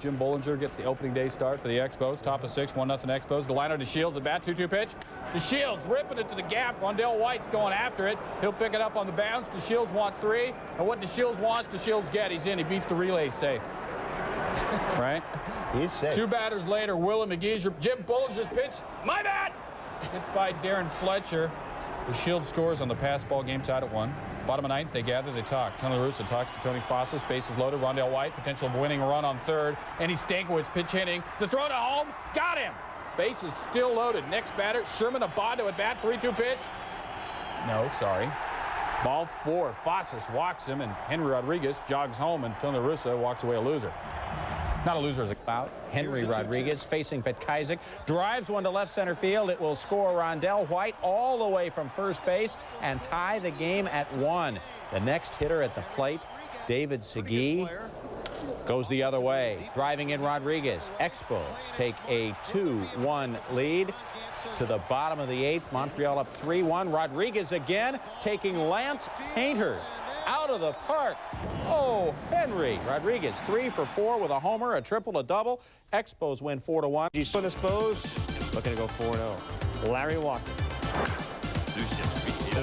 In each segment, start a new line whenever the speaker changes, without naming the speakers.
Jim Bollinger gets the opening day start for the Expos. Top of 6, 1-0 Expos. Delino to Shields at bat, 2-2 pitch. To Shields, ripping it to the gap. Rondell White's going after it. He'll pick it up on the bounce. DeShields wants 3. And what DeShields wants, DeShields get. He's in. He beats the relay safe. Right?
He's safe.
2 batters later, Willie McGee's Jim Bollinger's pitch. My bad! It's by Darren Fletcher. DeShields scores on the pass ball, game tied at 1. Bottom of 9th, they gather, they talk. Tony La Russa talks to Tony Fossas. Bases loaded. Rondell White, potential of winning a run on 3rd. Andy Stankiewicz pitch hitting. The throw to home. Got him. Bases still loaded. Next batter, Sherman Abando at bat. 3-2 pitch. No, sorry. Ball 4. Fossas walks him, and Henry Rodriguez jogs home, and Tony La Russa walks away a loser. Not a loser as a
about. Henry Rodriguez facing Petkazik, drives one to left center field. It will score Rondell White all the way from first base and tie the game at 1. The next hitter at the plate, David Segui, goes the other way, driving in Rodriguez. Expos take a 2-1 lead to the bottom of the 8th. Montreal up 3-1. Rodriguez again taking Lance Painter out of the park. Oh, Henry Rodriguez 3 for 4 with a homer, a triple, a double. Expos win 4-1.
For the Expos, looking to go 4-0. Larry Walker.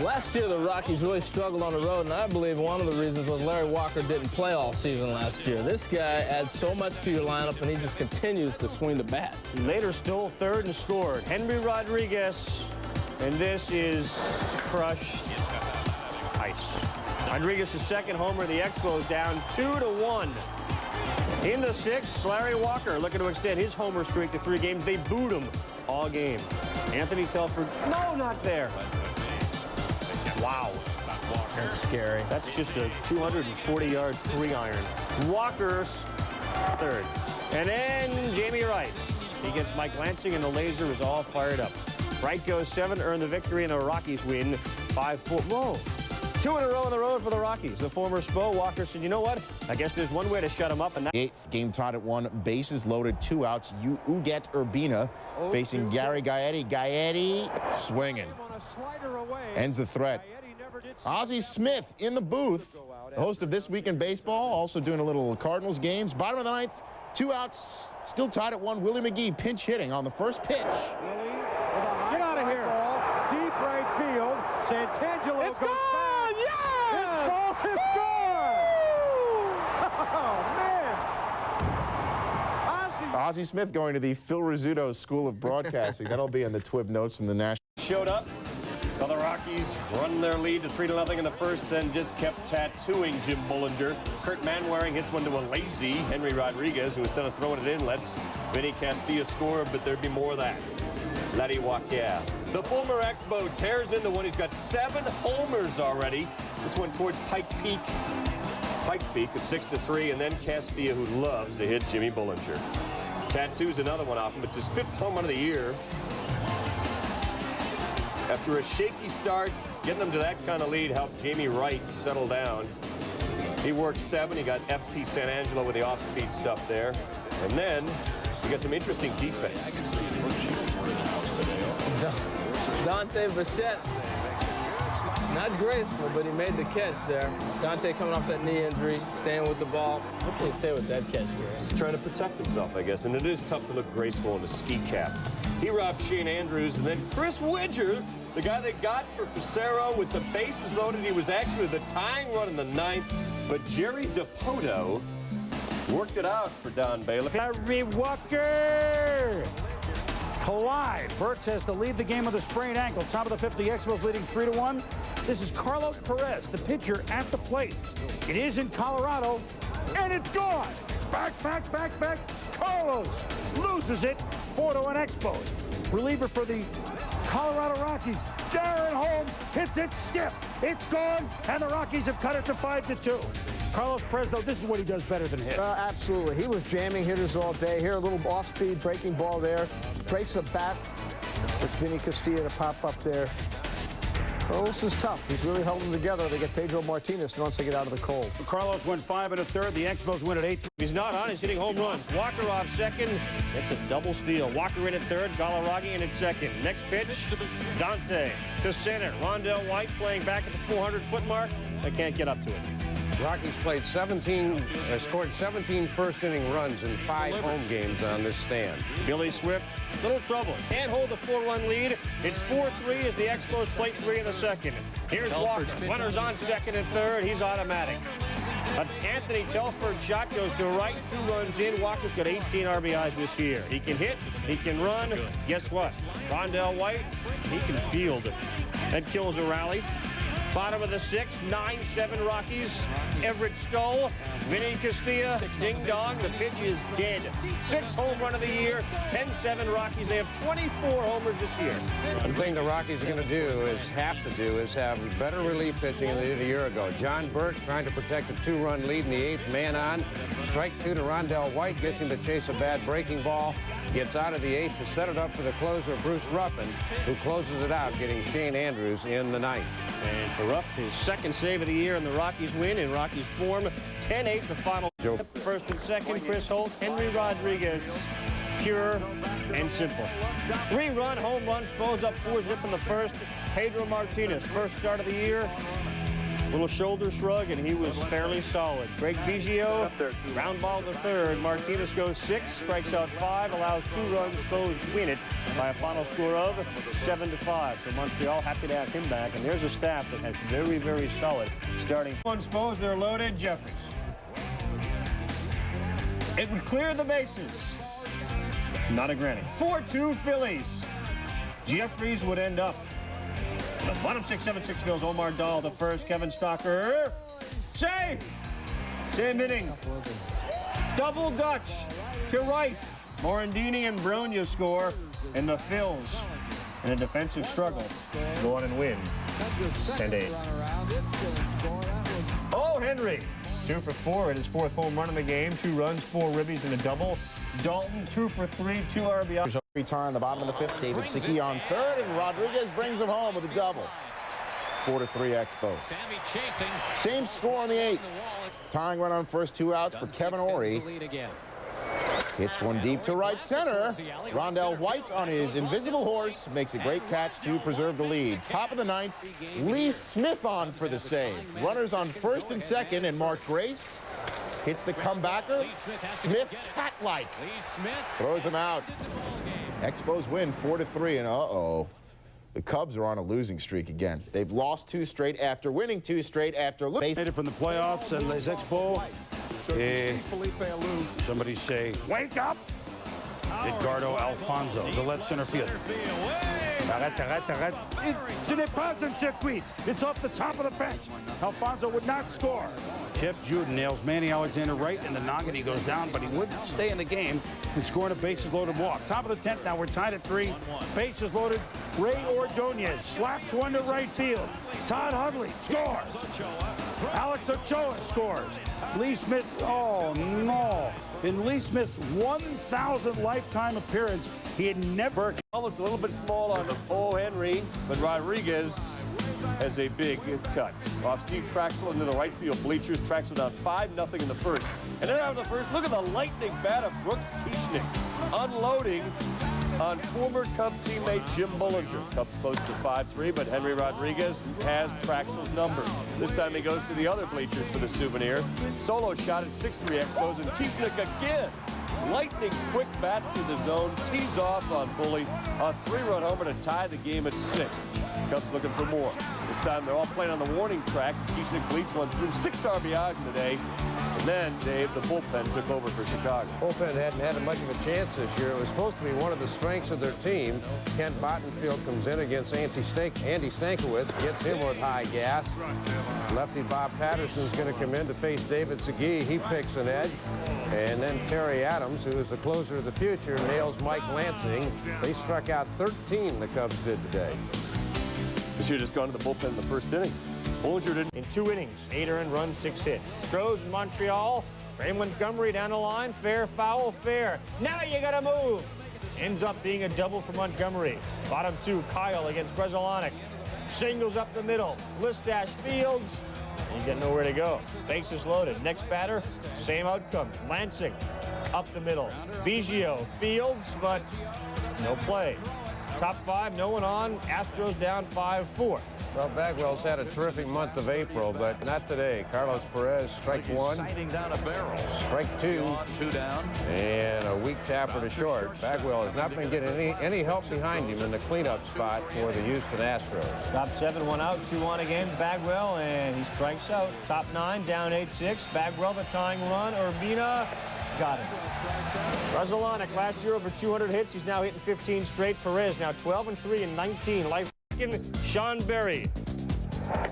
Last year, the Rockies really struggled on the road, and I believe one of the reasons was Larry Walker didn't play all season last year. This guy adds so much to your lineup, and he just continues to swing the bat.
Later stole 3rd and scored. Henry Rodriguez, and this is crushed ice. Rodriguez's 2nd homer. The Expos down 2-1. In the 6th, Larry Walker looking to extend his homer streak to 3 games. They booed him all game. Anthony Telford, no, not there. Wow.
That's scary.
That's just a 240-yard 3-iron. Walker's 3rd. And then Jamie Wright. He gets Mike Lansing, and the laser is all fired up. Wright goes 7, earn the victory, and the Rockies win 5-4. Whoa. 2 in a row on the road for the Rockies. The former Spo, Walker said, you know what? I guess there's one way to shut him up. And
8th, game tied at 1. Bases loaded, 2 outs. Uget Urbina facing Gary Gaetti. Gaetti swinging. Ends the threat. Ozzie Smith in the booth. The host of This Week in Baseball, also doing a little Cardinals games. Bottom of the 9th, 2 outs, still tied at 1. Willie McGee pinch hitting on the first pitch.
Get out of here. Deep right field. Santangelo
It's
goes
gone!
back.
Yeah!
This ball is gone! Oh, man!
Ozzie Smith going to the Phil Rizzuto School of Broadcasting. That'll be in the Twib notes in the national.
showed up. Well, the Rockies run their lead to 3-0 in the first and just kept tattooing Jim Bollinger. Kurt Manwaring hits one to a lazy Henry Rodriguez, who instead of throwing it in, lets Vinny Castilla score, but there'd be more of that. Letty Walker. The former Expo tears into one. He's got 7 homers already. This one towards Pikes Peak at 6-3, and then Castilla, who loves to hit Jimmy Bollinger. Tattoos another one off him. It's his 5th home run of the year. After a shaky start, getting them to that kind of lead helped Jamie Wright settle down. He worked 7. He got FP San Angelo with the off-speed stuff there. And then he got some interesting defense.
Dante Bichette, not graceful, but he made the catch there. Dante coming off that knee injury, staying with the ball. What can you say with that catch here?
Just trying to protect himself, I guess. And it is tough to look graceful in a ski cap. He robbed Shane Andrews, and then Chris Widger, the guy they got for Pissarro with the bases loaded. He was actually the tying run in the 9th, but Jerry DePoto worked it out for Don Bailiff.
Larry Walker! Collide. Burt says to lead the game with a sprained ankle. Top of the 5th, the Expos leading 3-1. This is Carlos Perez, the pitcher at the plate. It is in Colorado, and it's gone. Back. Carlos loses it. 4-1 Expos. Reliever for the Colorado Rockies. Darren Holmes hits it stiff. It's gone, and the Rockies have cut it to 5-2. Carlos Perez, though, this is what he does better than hit.
Absolutely. He was jamming hitters all day. Here, a little off-speed breaking ball there. Breaks a bat. It's Vinny Castilla to pop up there. Carlos is tough. He's really held them together. They get Pedro Martinez once they get out of the cold.
Carlos went 5 1/3. The Expos win at 8.
He's not on. He's hitting home runs. Walker off second. It's a double steal. Walker in at 3rd. Galaragi in at 2nd. Next pitch, Dante to center. Rondell White playing back at the 400-foot mark. They can't get up to it.
Rockies played scored 17 first-inning runs in 5 home games on this stand.
Billy Swift, little trouble. Can't hold the 4-run lead. It's 4-3 as the Expos play 3 in the second. Here's Walker. Runners on second and third. He's automatic. Anthony Telford's shot goes to right, 2 runs in. Walker's got 18 RBIs this year. He can hit, he can run. Guess what? Rondell White, he can field. That kills a rally. Bottom of the 6th, 9-7 Rockies. Everett Stoll, Vinny Castilla, ding dong. The pitch is dead. 6th home run of the year, 10-7 Rockies. They have 24 homers this year.
One thing the Rockies are going to have better relief pitching than they did a year ago. John Burke trying to protect a 2-run lead in the 8th, man on. Strike 2 to Rondell White, gets him to chase a bad breaking ball. Gets out of the 8th to set it up for the closer, Bruce Ruffin, who closes it out, getting Shane Andrews in the 9th.
And for Ruff, his 2nd save of the year, and the Rockies win in Rockies form. 10-8 the final. First and second, Chris Holt, Henry Rodriguez. Pure and simple. 3-run home run, Expos up 4-zip in the first. Pedro Martinez, first start of the year. Little shoulder shrug, and he was fairly solid. Greg Biggio, ground ball the 3rd. Martinez goes 6, strikes out 5, allows 2 runs. Expos win it by a final score of 7-5. So Montreal happy to have him back. And there's a staff that has very, very solid starting. Expos, they're loaded. Jeffries. It would clear the bases. Not a granny. 4-2 Phillies. Jeffries would end up. The bottom 6-7-6 Phils. Omar Dahl the first. Kevin Stocker. Save! Same inning. Double Dutch to right. Morandini and Bronya score. And the Phils, in a defensive struggle, go on and win 10-8. Oh, Henry. 2 for 4 at his 4th home run in the game. 2 runs, 4 ribbies, and a double. Dalton, 2 for 3, 2 RBI.
Time, the bottom of the 5th, David Siki on 3rd, and Rodriguez brings him home with a double. 4-3 Expos. Same score on the 8th. Tying run on first, 2 outs for Kevin Ory. Hits one deep to right center. Rondell White on his invisible horse makes a great catch to preserve the lead. Top of the 9th, Lee Smith on for the save. Runners on first and second, and Mark Grace hits the comebacker. Smith, cat-like, throws him out. Expos win 4-3, and uh-oh. The Cubs are on a losing streak again. They've lost 2 straight after winning 2 straight after losing.
Made it from the playoffs, and les Expos. Somebody say, wake up! Edgardo Alfonso, the left center fielder. Ce n'est pas un circuit. It's off the top of the fence. Alfonso would not score. Jeff Jude nails Manny Alexander right in the noggin. He goes down, but he would stay in the game and score in a bases-loaded walk. Top of the 10th, now we're tied at 3. Bases loaded. Ray Ordonez slaps one to right field. Todd Hundley scores. Alex Ochoa scores. Lee Smith, oh no. In Lee Smith's 1,000th lifetime appearance, he had never.
Almost a little bit small on O. Henry, but Rodriguez has a big cut. Off Steve Traxel into the right field bleachers. Traxel down 5-0 in the first. And then after the first, look at the lightning bat of Brooks Kieschnick unloading on former Cub teammate Jim Bullinger. Cubs close to 5-3, but Henry Rodriguez has Traxel's number. This time he goes to the other bleachers for the souvenir. Solo shot at 6-3 Expos, and Kieschnick again. Lightning quick bat to the zone, tees off on Bully. A 3-run homer to tie the game at 6. Cubs looking for more. This time they're all playing on the warning track. Kieschnick bleeds one through, 6 RBIs in the day. And then, Dave, the bullpen took over for Chicago.
Bullpen hadn't had much of a chance this year. It was supposed to be one of the strengths of their team. Kent Bottenfield comes in against Andy Stankiewicz, gets him with high gas. Lefty Bob Patterson's going to come in to face David Segui. He picks an edge. And then Terry Adams, who is the closer of the future, nails Mike Lansing. They struck out 13, the Cubs did today.
They should have just gone to the bullpen in the first inning. Bullinger did in 2 innings, 8 earned runs, 6 hits. Stros in Montreal. Ray Montgomery down the line. Fair, foul, fair. Now you got to move. Ends up being a double for Montgomery. Bottom 2, Kyle against Grzelcyk. Singles up the middle. Listash fields. You got nowhere to go. Bases loaded. Next batter, same outcome. Lansing up the middle. Biggio fields, but no play.
Top 5, no one on. Astros down 5-4.
Well, Bagwell's had a terrific month of April, but not today. Carlos Perez, strike 1.
Down a barrel.
Strike 2.
2 down.
And a weak tapper to short. Bagwell has not been getting any help behind him in the cleanup spot for the Houston Astros.
Top 7, 1 out, 2-1 again. Bagwell, and he strikes out. Top 9, down 8-6. Bagwell, the tying run. Urbina got it. Rosalanek last year over 200 hits. He's now hitting 15 straight. Perez now 12-3 in 19. Life Sean Berry.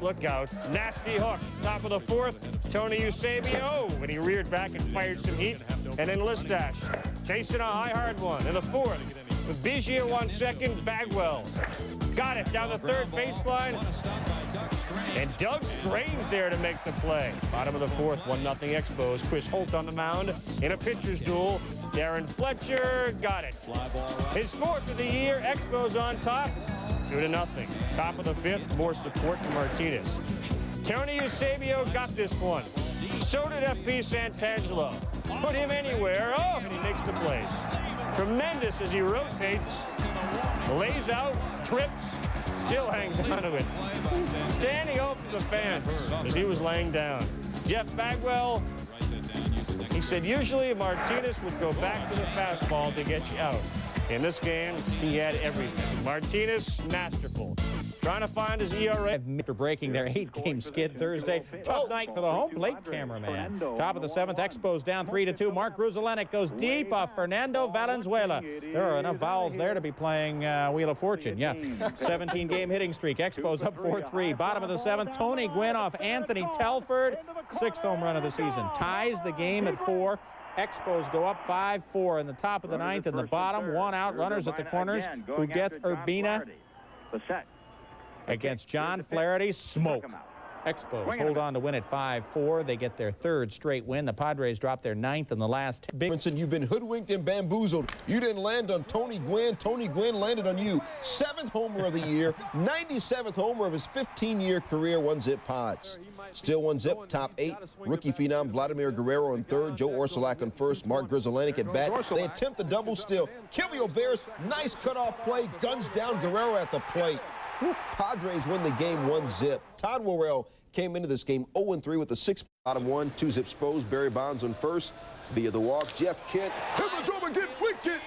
Look out. Nasty hook. Top of the 4th. Tony Eusebio. When he reared back and fired some heat. And then Listash chasing a high hard one. In the 4th. With Biggio on 2nd. Bagwell. Got it down the 3rd baseline. And Doug Strange there to make the play. Bottom of the 4th. 1-0 Expos. Chris Holt on the mound. In a pitcher's duel. Darren Fletcher. Got it. His 4th of the year. Expos on top. 2-0. Top of the 5th, more support to Martinez. Tony Eusebio got this one. So did FP Santangelo. Put him anywhere. Oh, and he makes the plays. Tremendous as he rotates, lays out, trips, still hangs onto it. Standing over the fence as he was laying down. Jeff Bagwell, he said usually Martinez would go back to the fastball to get you out. In this game, he had everything. Martinez, masterful. Trying to find his ERA.
After breaking their 8-game skid Thursday. Tough night for the home plate cameraman. Top of the 7th, Expos down 3-2. Mark Gruzelenic goes deep off Fernando Valenzuela. There are enough vowels there to be playing Wheel of Fortune. Yeah, 17-game hitting streak. Expos up 4-3. Bottom of the 7th, Tony Gwynn off Anthony Telford. 6th home run of the season. Ties the game at 4. Expos go up 5-4 in the top of the 9th. In the bottom, 1 out, runners at the corners. Huguet Urbina against John Flaherty. Smoke. Expos hold on to win at 5-4. They get their 3rd straight win. The Padres drop their 9th in the last.
You've been hoodwinked and bamboozled. You didn't land on Tony Gwynn. Tony Gwynn landed on you. 7th homer of the year, 97th homer of his 15-year career. 1-zip Pods. Still 1-zip, top 8. Rookie phenom Vladimir Guerrero on 3rd. Joe Orsulak on 1st. Mark Gruzelenic at bat. They attempt the double steal. Kilvio Veras, nice cutoff play. Guns down Guerrero at the plate. Padres win the game 1-zip. Todd Worrell came into this game 0-3 with the 6 bottom 1, 2-zip Expos. Barry Bonds on 1st via the walk. Jeff Kent, hit the drum and get wicked.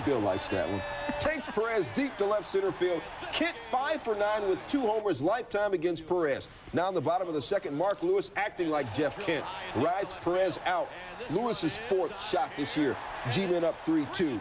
Bill likes that one. Takes Perez deep to left center field. Kent 5 for 9 with 2 homers lifetime against Perez. Now in the bottom of the 2nd, Mark Lewis acting like Jeff Kent. Rides Perez out. Lewis's 4th shot this year. G-Men up 3-2.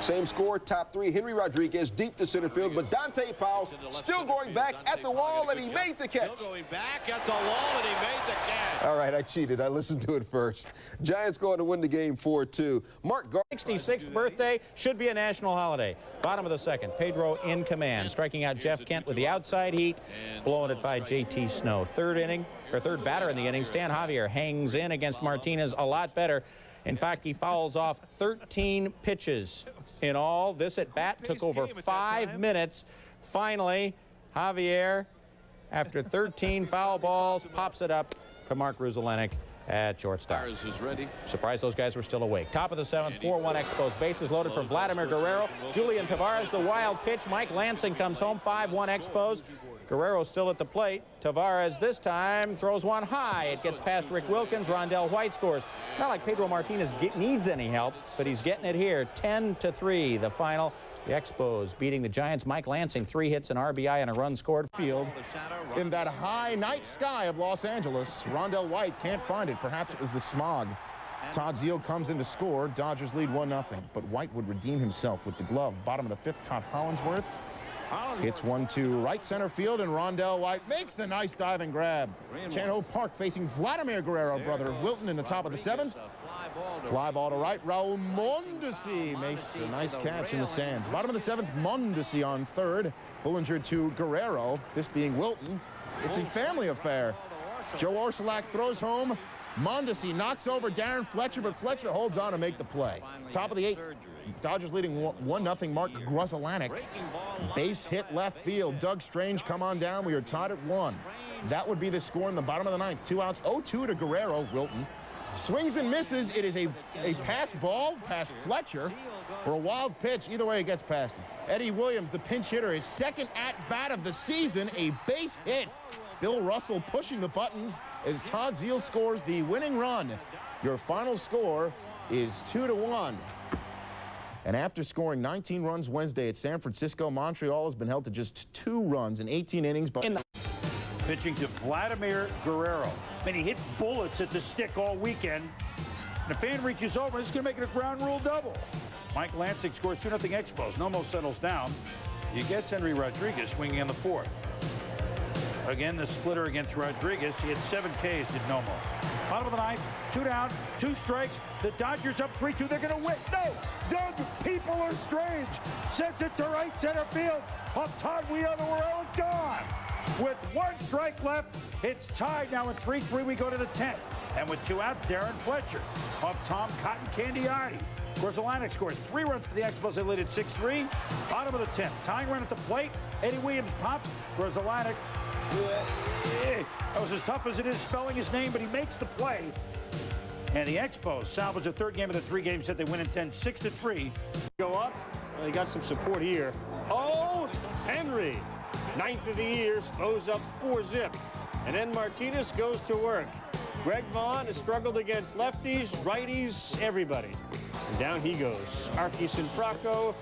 Same score, top 3. Henry Rodriguez deep to center field, but Dante Powell still going back at the wall, and he made the catch.
Still going back at the wall, and he made the catch.
All right, I cheated. I listened to it first. Giants going to win the game 4-2. Mark Gar
66th birthday should be a national holiday. Bottom of the 2nd, Pedro in command, striking out Jeff Kent with the outside heat, blowing it by J.T. Snow. 3rd batter in the inning, Stan Javier hangs in against Martinez a lot better. In fact, he fouls off 13 pitches in all. This at bat took over 5 minutes. Finally, Javier, after 13 foul balls, pops it up to Mark Gruzelenic at shortstop. Surprised those guys were still awake. Top of the 7th, 4-1 Expos. Bases loaded for Vladimir Guerrero. Julian Tavares, the wild pitch. Mike Lansing comes home, 5-1 Expos. Guerrero still at the plate. Tavares this time throws one high. It gets past Rick Wilkins. Rondell White scores. Not like Pedro Martinez needs any help, but he's getting it here. 10-3, the final. The Expos beating the Giants. Mike Lansing, 3 hits, an RBI, and a run scored.
Field in that high night sky of Los Angeles. Rondell White can't find it. Perhaps it was the smog. Todd Zeile comes in to score. Dodgers lead 1-0. But White would redeem himself with the glove. Bottom of the 5th, Todd Hollinsworth. Hits 1-2 right center field, and Rondell White makes the nice diving grab. Chan-Ho Park facing Vladimir Guerrero, brother of Wilton, in the top of the 7th. Fly ball to right. Raul Mondesi makes a nice catch in the stands. Bottom of the 7th, Mondesi on 3rd. Bullinger to Guerrero, this being Wilton. It's a family affair. Joe Orsulak throws home. Mondesi knocks over Darren Fletcher, but Fletcher holds on to make the play. Top of the 8th, Dodgers leading 1-0. Mark Gruzelenic. Base hit left field. Doug Strange come on down. We are tied at 1. That would be the score in the bottom of the 9th. 2 outs. 0-2 to Guerrero. Wilton Swings and misses. It is a pass ball past Fletcher or a wild pitch. Either way, it gets past him. Eddie Williams, the pinch hitter, his second at-bat of the season, a base hit. Bill Russell pushing the buttons as Todd Zeile scores the winning run. Your final score is 2-1. And after scoring 19 runs Wednesday at San Francisco, Montreal has been held to just 2 runs in 18 innings.
Pitching to Vladimir Guerrero. And he hit bullets at the stick all weekend. The fan reaches over. This is going to make it a ground rule double. Mike Lansing scores 2-0 Expos. Nomo settles down. He gets Henry Rodriguez swinging in the 4th. Again, the splitter against Rodriguez. He had 7 Ks, did Nomo. Bottom of the 9th, 2 down, 2 strikes. The Dodgers up 3-2. They're going to win. No! Doug, people are strange. Sends it to right center field. Up Todd Wheel to Worrell. It's gone. With 1 strike left, it's tied now at 3-3. We go to the 10th. And with 2 outs, Darren Fletcher off Tom Cotton Candiotti. Grzelcyk scores 3 runs for the Expos. They lead at 6-3. Bottom of the 10th. Tying run at the plate. Eddie Williams pops. Grzelcyk. That was as tough as it is spelling his name, but he makes the play. And the Expos salvage the 3rd game of the 3 game set. They win in 10, 6-3.
Go up. Well, he got some support here. Oh, Henry. 9th of the year, throws up 4-zip. And then Martinez goes to work. Greg Vaughn has struggled against lefties, righties, everybody. And down he goes. Rockies and Expos.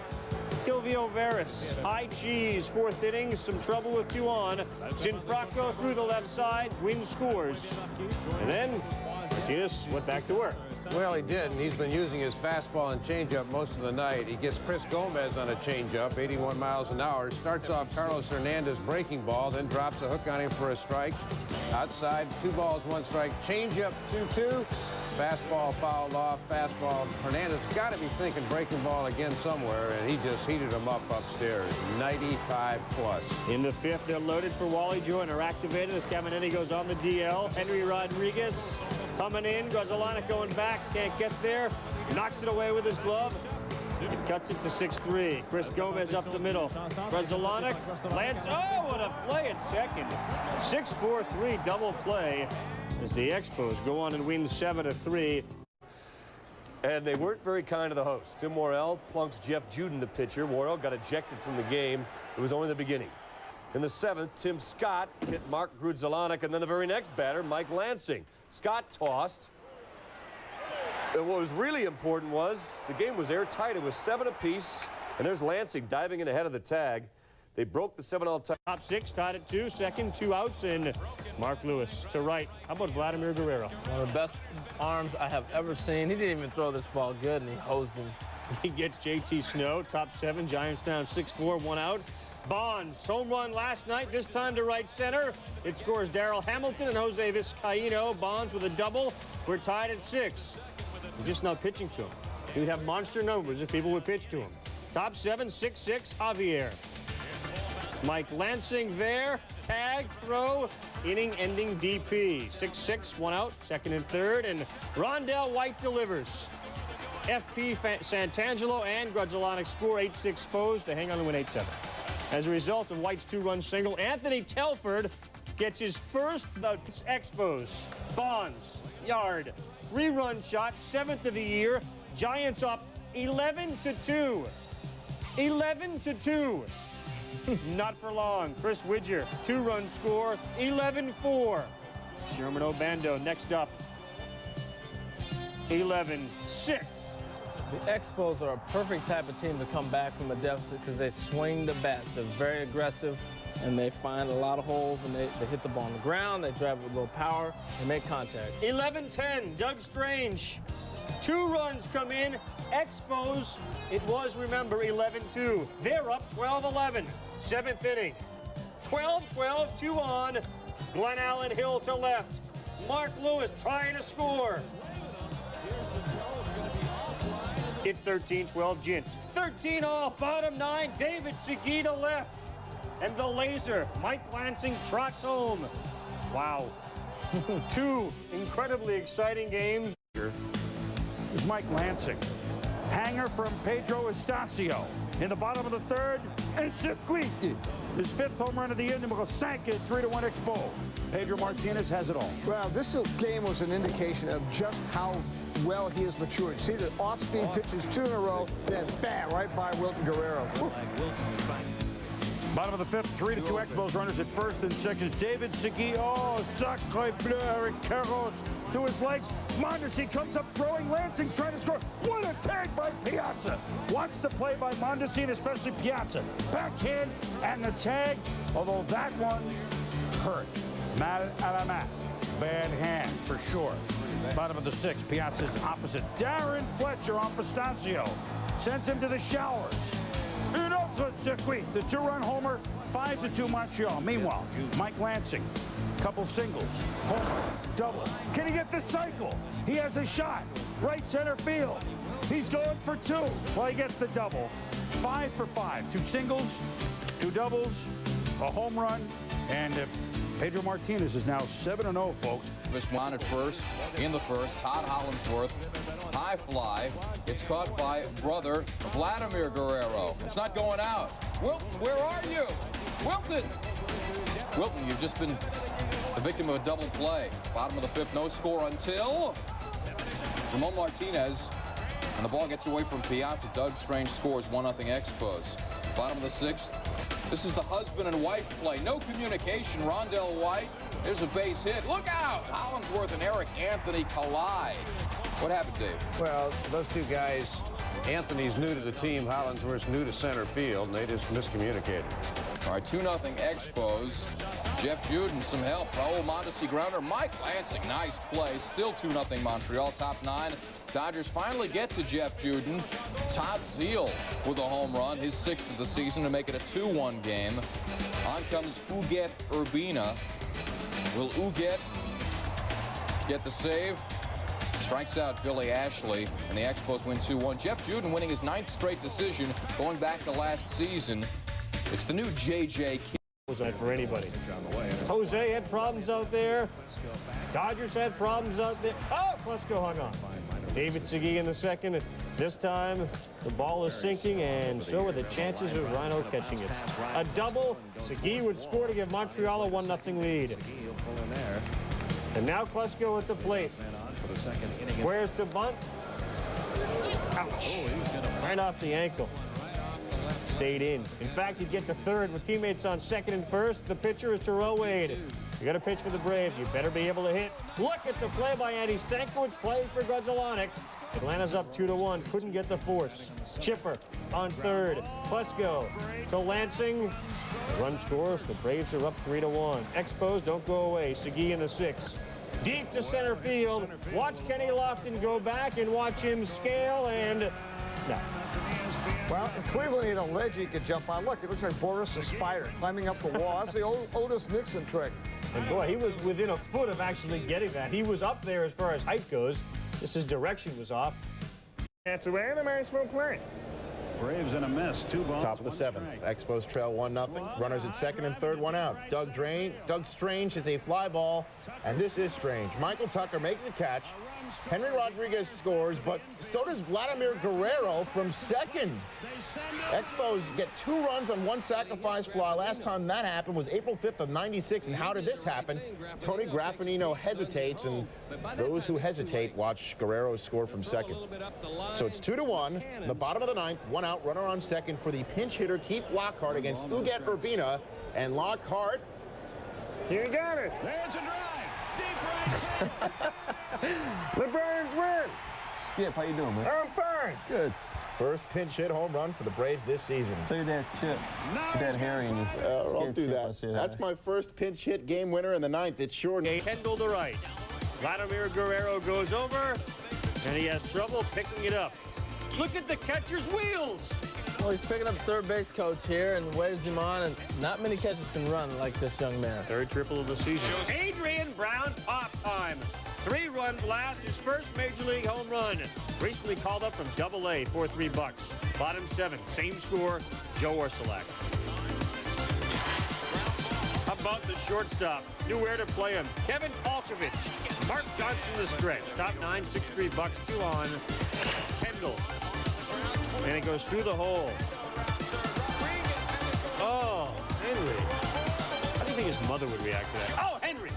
Silvio Veras, high cheese, 4th inning, some trouble with 2 on. Sinfracco through the left side, Gwynn scores. And then Martinez went back to work.
Well, he did, and he's been using his fastball and changeup most of the night. He gets Chris Gomez on a changeup, 81 miles an hour. Starts off Carlos Hernandez breaking ball, then drops a hook on him for a strike. Outside, 2 balls, 1 strike. Changeup, 2-2. Fastball fouled off. Fastball. Hernandez got to be thinking breaking ball again somewhere, and he just heated him up upstairs. 95 plus.
In the 5th, they're loaded for Wally Joe and are activated as Caminetti goes on the DL. Henry Rodriguez coming in. Grzelcyk going back. Can't get there. Knocks it away with his glove. It cuts it to 6-3. Chris Gomez up the middle. Grzelcyk lands. Oh, what a play at second. 6-4-3 double play as the Expos go on and win 7-3.
And they weren't very kind to the host. Tim Worrell plunks Jeff Juden, the pitcher. Worrell got ejected from the game. It was only the beginning. In the 7th, Tim Scott hit Mark Grzelcyk, and then the very next batter, Mike Lansing. Scott tossed. And what was really important was the game was airtight. It was 7 apiece, and there's Lansing diving in ahead of the tag. They broke the 7-all tie.
Top 6 tied at 2, second, 2 outs, and Mark Lewis to right. How about Vladimir Guerrero?
One of the best arms I have ever seen. He didn't even throw this ball good, and he hosed him.
He gets JT Snow, top 7, Giants down 6-4, 1 out. Bonds, home run last night, this time to right center. It scores Darrell Hamilton and Jose Vizcaíno. Bonds with a double. We're tied at 6. He's just not pitching to him. He would have monster numbers if people would pitch to him. Top 7, 6-6, Javier. Mike Lansing there. Tag, throw, inning-ending DP. 6-6, 1 out, 2nd and 3rd, and Rondell White delivers. FP Santangelo and Grzelcyk score 8-6 Expos. They hang on to win 8-7. As a result of White's 2-run single, Anthony Telford gets his first Expos. Bonds, yard, 3-run shot, 7th of the year. Giants up 11-2. 11-2. Not for long. Chris Widger, 2-run score, 11-4. Sherman Obando next up, 11-6.
The Expos are a perfect type of team to come back from a deficit because they swing the bats. They're very aggressive, and they find a lot of holes, and they hit the ball on the ground. They drive with a little power. They make contact.
11-10, Doug Strange. 2 runs come in. Expos, it was, remember, 11-2. They're up 12-11. 7th inning. 12-12, 2 on. Glenn Allen Hill to left. Mark Lewis trying to score. It's 13-12 Gents. 13 off, bottom 9, David Segui to left. And the laser, Mike Lansing trots home. Wow. 2 incredibly exciting games.
Is Mike Lansing. Hanger from Pedro Estacio. In the bottom of the 3rd, and Segui His 5th home run of the inning will sank it 3-1 Expo. Pedro Martinez has it all.
Well, this game was an indication of just how well he has matured. See the off-speed pitches 2 in a row, then bam, right by Wilton Guerrero. Whew.
Bottom of the 5th, 3-2 Expos. Runners at first and second. David Segui. Oh, sacre bleu. Eric Carros to his legs. Mondesi comes up throwing. Lansing's trying to score. What a tag by Piazza. Watch the play by Mondesi and especially Piazza. Backhand and the tag, although that one hurt. Mal a la mat. Bad hand for sure. Bottom of the 6th, Piazza's opposite. Darren Fletcher on Pistacio. Sends him to the showers. Un autre circuit, the 2-run homer, 5-2 Montreal. Meanwhile, Mike Lansing, couple singles, homer, double. Can he get this cycle? He has a shot, right center field. He's going for 2. Well, he gets the double. 5 for 5, 2 singles, 2 doubles, a home run, and Pedro Martinez is now 7-0, folks.
On at first, in the first, Todd Hollandsworth, high fly. It's caught by brother Vladimir Guerrero. It's not going out. Wilton, where are you? Wilton! Wilton, you've just been the victim of a double play. Bottom of the 5th, no score until Ramon Martinez. And the ball gets away from Piazza. Doug Strange scores 1-0 Expos. Bottom of the 6th. This is the husband and wife play. No communication. Rondell White. There's a base hit. Look out! Hollandsworth and Eric Anthony collide. What happened, Dave?
Well, those two guys, Anthony's new to the team, Hollandsworth's new to center field, and they just miscommunicated.
All right, 2-0 Expos. Jeff Juden, some help. Raul Mondesi grounder. Mike Lansing, nice play. Still 2-0 Montreal. Top 9. Dodgers finally get to Jeff Juden. Todd Zeal with a home run, his 6th of the season, to make it a 2-1 game. On comes Uguet Urbina. Will Uguet get the save? Strikes out Billy Ashley, and the Expos win 2-1. Jeff Juden winning his 9th straight decision going back to last season. It's the new J.J.
Was that for anybody? Jose had problems out there. Dodgers had problems out there. Oh, Klesko hung on. David Segui in the 2nd. This time, the ball is sinking, and so are the chances of Rhino catching it. A double. Segui would score to give Montreal a 1-0 lead. And now Klesko at the plate. Squares to bunt. Ouch. Right off the ankle. Stayed in. In fact, he'd get to 3rd with teammates on 2nd and 1st. The pitcher is Terrell Wade. You got to pitch for the Braves. You better be able to hit. Look at the play by Andy Stankiewicz playing for Grzelcyk. Atlanta's up 2-1. Couldn't get the force. Chipper on 3rd. Klesko to Lansing. The run scores. The Braves are up 3-1. Expos don't go away. Segui in the 6th. Deep to center field. Watch Kenny Lofton go back and watch him scale, and no.
Well, in Cleveland, he had a ledge he could jump on. Look, it looks like Boris the Spider climbing up the wall. That's the old Otis Nixon trick.
And boy, he was within a foot of actually getting that. He was up there as far as height goes. Just his direction was off.
That's where the Marysville play.
Braves in a mess. 2 balls.
Top of the 7th. Expos trail 1-0. Runners at 2nd and 3rd, 1 out. Doug Strange has a fly ball, and this is Strange. Michael Tucker makes a catch. Henry Rodriguez scores, but so does Vladimir Guerrero from 2nd. Expos get 2 runs on 1 sacrifice fly. Last time that happened was April 5th of '96. And how did this happen? Tony Graffinino hesitates, and those who hesitate watch Guerrero score from 2nd. So it's 2-1. The bottom of the 9th, 1 out, runner on 2nd for the pinch hitter Keith Lockhart against Uguet Urbina. And Lockhart,
You got it.
There's a drive. Deep right.
The Braves win.
Skip, how you doing, man?
I'm fine.
Good.
first pinch hit home run for the Braves this season.
Tell your dad, Chip. Your dad Harry and you.
I'll do that. That's my first pinch hit game winner in the 9th. It's sure.
Kendall to right. Vladimir Guerrero goes over, and he has trouble picking it up. Look at the catcher's wheels.
Well, he's picking up third base coach here and waves him on, and not many catchers can run like this young man.
Third triple of the season. Adrian Brown, pop time. 3-run blast, his first major league home run. Recently called up from Double-A for $3. Bottom 7, same score, Joe Orsulak. How about the shortstop? Knew where to play him. Kevin Palkovich. Mark Johnson the stretch. Top 9, $6-3, 2 on. Kendall. And it goes through the hole. Oh, Henry. his mother would react to that. Oh, Henry!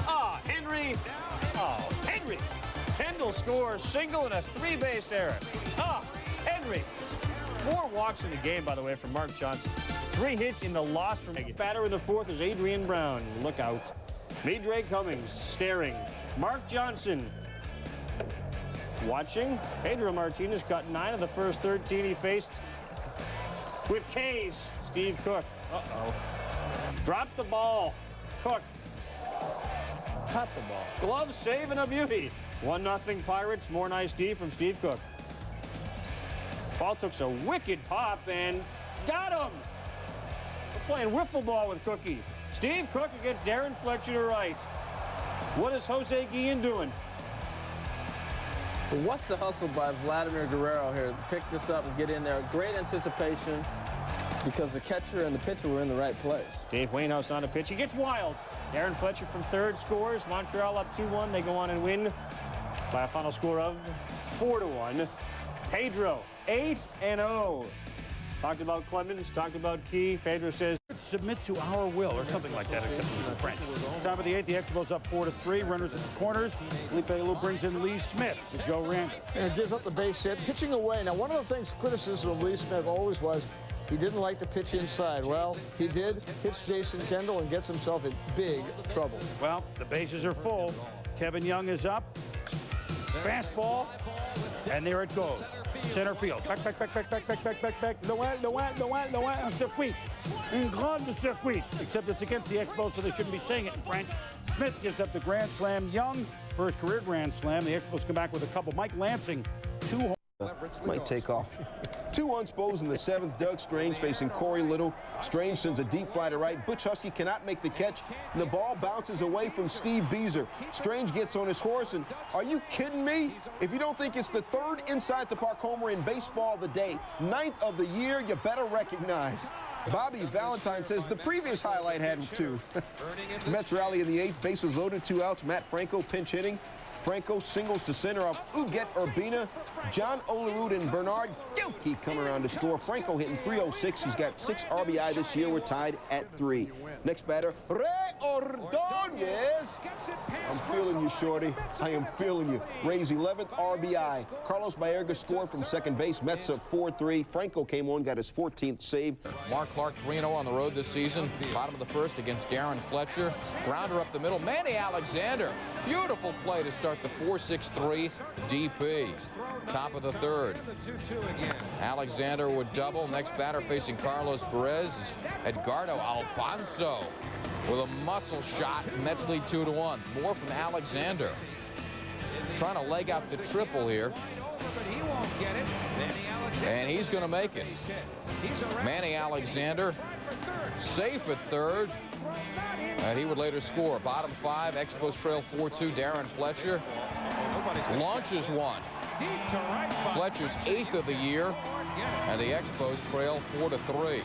Ah, Henry! Oh, Henry! Kendall scores single and a 3-base error. Ah, Henry! 4 walks in the game, by the way, from Mark Johnson. 3 hits in the loss from batter in the 4th is Adrian Brown. Look out. Midre Cummings staring. Mark Johnson watching. Pedro Martinez got 9 of the first 13 he faced with K's. Steve Cook. Uh-oh. Dropped the ball. Cook. Cut the ball. Glove save and a beauty. 1-0 Pirates. More nice D from Steve Cook. Ball took a wicked pop and got him. We're playing wiffle ball with Cookie. Steve Cook against Darren Fletcher to right. What is Jose Guillen doing?
What's the hustle by Vladimir Guerrero here to pick this up and get in there? Great anticipation because the catcher and the pitcher were in the right place.
Dave Wainhouse on a pitch. He gets wild. Darren Fletcher from third scores. Montreal up 2-1. They go on and win by a final score of 4-1. Pedro, 8-0. Talked about Clemens, talked about Key. Pedro says,
submit to our will, or something like that, except it was in French. Top of the 8th, the Expos up 4-3. Runners at the corners. Felipe Alou brings in Lee Smith to Joe Randall.
And gives up the base hit, pitching away. Now, one of the things, criticism of Lee Smith always was he didn't like to pitch inside. Well, he did. Hits Jason Kendall and gets himself in big trouble.
Well, the bases are full. Kevin Young is up. Fastball. And there it goes. Center field. Back. Loin, un circuit. Un grand circuit. Except it's against the Expos, so they shouldn't be saying it in French. Smith gives up the grand slam. Young, first career grand slam. The Expos come back with a couple. Mike Lansing, 2 home.
Might take off. 2 unspots in the 7th. Doug Strange facing Corey Little. Strange sends a deep fly to right. Butch Husky cannot make the catch, and the ball bounces away from Steve Beezer. Strange gets on his horse, and are you kidding me? If you don't think it's the 3rd inside the park homer in baseball of the day, 9th of the year, you better recognize. Bobby Valentine says the previous highlight had 2. Mets rally in the 8th. Bases loaded, 2 outs. Matt Franco pinch hitting. Franco singles to center of Uget Urbina. John Olerud and Bernard Gilkey come around to score. Franco hitting .306. He's got 6 RBI this year. We're tied at 3. Next batter, Ray Ordonez. I'm feeling you, Shorty. I am feeling you. Ray's 11th RBI. Carlos Baerga scored from second base. Mets up 4-3. Franco came on, got his 14th save.
Mark Clark 3-0 on the road this season. Bottom of the 1st against Darren Fletcher. Grounder up the middle. Manny Alexander. Beautiful play to start the 4-6-3 DP. Top of the 3rd. Alexander would double. Next batter facing Carlos Perez. Edgardo Alfonso with a muscle shot. Mets lead 2-1. More from Alexander. Trying to leg out the triple here. And he's going to make it. Manny Alexander safe at 3rd. And he would later score. Bottom 5, Expos trail 4-2. Darren Fletcher launches one. Fletcher's 8th of the year, and the Expos trail 4-3.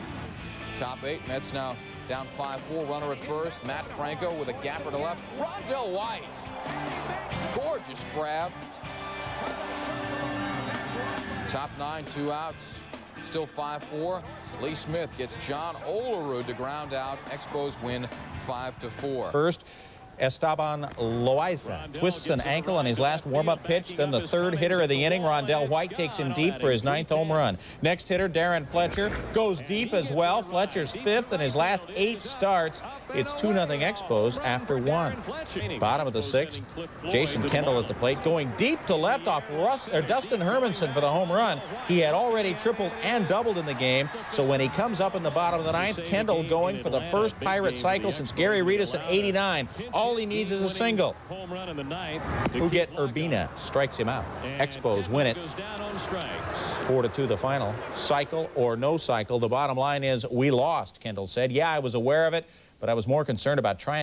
Top 8, Mets now down 5-4. Runner at first. Matt Franco with a gapper to left. Rondell White. Gorgeous grab. Top 9, 2 outs. Still 5-4. Lee Smith gets John Olerud to ground out. Expos win 5-4.
First, Esteban Loaiza twists an ankle on his last warm-up pitch. Then the 3rd hitter of the inning, Rondell White, takes him deep for his 9th home run. Next hitter, Darren Fletcher, goes deep as well. Fletcher's 5th in his last 8 starts. It's 2-0 Expos after 1. Bottom of the 6th, Jason Kendall at the plate, going deep to left off Dustin Hermanson for the home run. He had already tripled and doubled in the game, so when he comes up in the bottom of the 9th, Kendall going for the first Pirate cycle since Gary Reedus in '89. All he needs is a single. Uget Urbina strikes him out. Expos win it 4-2 the final. Cycle or no cycle, the bottom line is we lost, Kendall said. Yeah, I was aware of it, but I was more concerned about trying